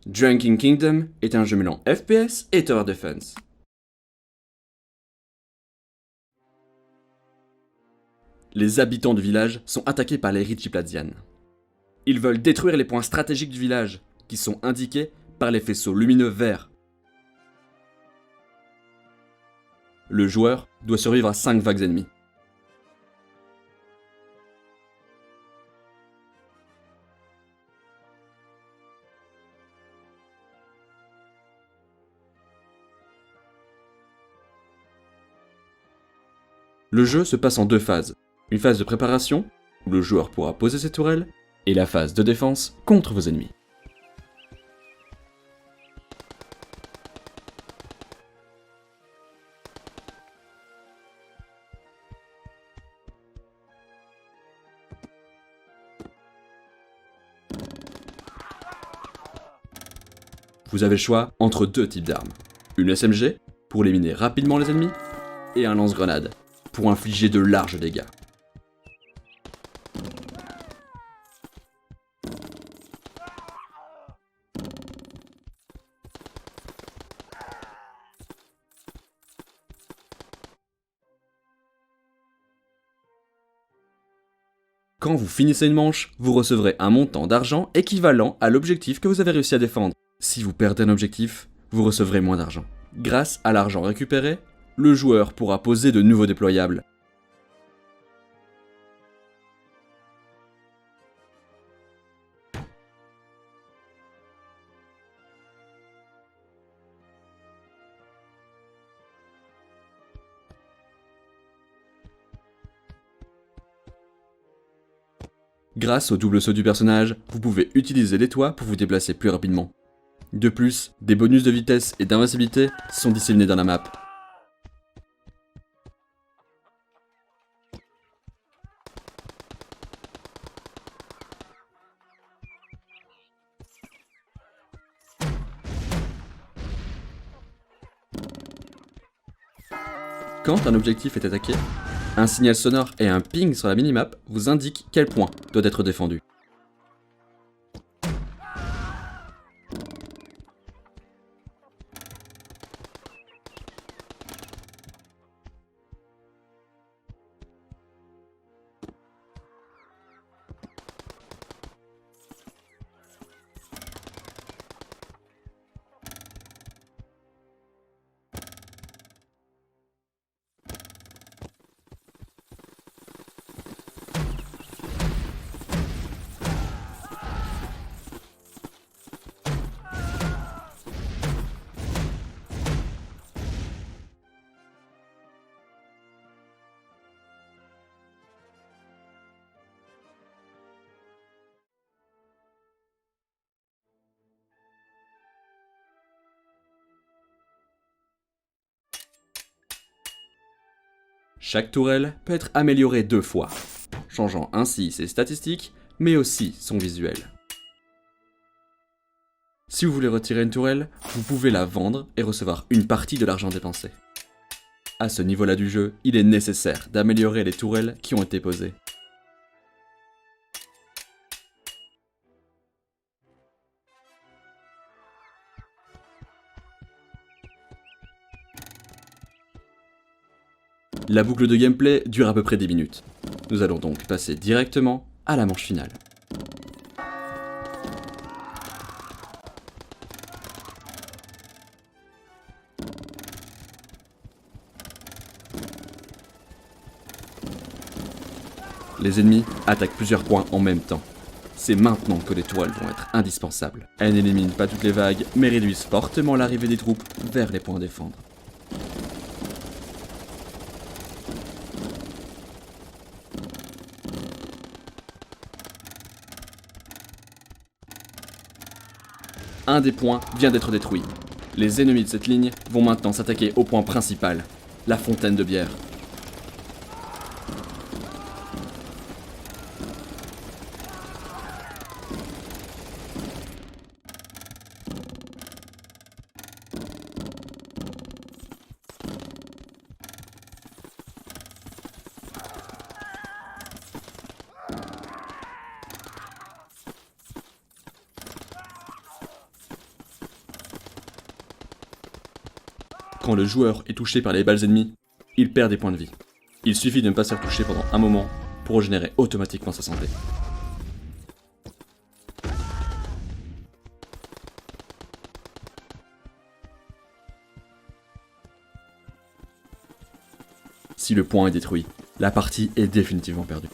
Drinking Kingdom est un jeu mêlant FPS et Tower Defense. Les habitants du village sont attaqués par les Richiplatians. Ils veulent détruire les points stratégiques du village, qui sont indiqués par les faisceaux lumineux verts. Le joueur doit survivre à 5 vagues ennemies. Le jeu se passe en 2 phases. Une phase de préparation, où le joueur pourra poser ses tourelles, et la phase de défense contre vos ennemis. Vous avez le choix entre 2 types d'armes. Une SMG, pour éliminer rapidement les ennemis, et un lance-grenade, pour infliger de larges dégâts. Quand vous finissez une manche, vous recevrez un montant d'argent équivalent à l'objectif que vous avez réussi à défendre. Si vous perdez un objectif, vous recevrez moins d'argent. Grâce à l'argent récupéré, le joueur pourra poser de nouveaux déployables. Grâce au double saut du personnage, vous pouvez utiliser les toits pour vous déplacer plus rapidement. De plus, des bonus de vitesse et d'invincibilité sont disséminés dans la map. Quand un objectif est attaqué, un signal sonore et un ping sur la minimap vous indiquent quel point doit être défendu. Chaque tourelle peut être améliorée 2 fois, changeant ainsi ses statistiques, mais aussi son visuel. Si vous voulez retirer une tourelle, vous pouvez la vendre et recevoir une partie de l'argent dépensé. À ce niveau-là du jeu, il est nécessaire d'améliorer les tourelles qui ont été posées. La boucle de gameplay dure à peu près 10 minutes. Nous allons donc passer directement à la manche finale. Les ennemis attaquent plusieurs points en même temps. C'est maintenant que les tourelles vont être indispensables. Elles n'éliminent pas toutes les vagues, mais réduisent fortement l'arrivée des troupes vers les points à défendre. Un des points vient d'être détruit. Les ennemis de cette ligne vont maintenant s'attaquer au point principal, la fontaine de bière. Quand le joueur est touché par les balles ennemies, il perd des points de vie. Il suffit de ne pas se faire toucher pendant un moment pour régénérer automatiquement sa santé. Si le point est détruit, la partie est définitivement perdue.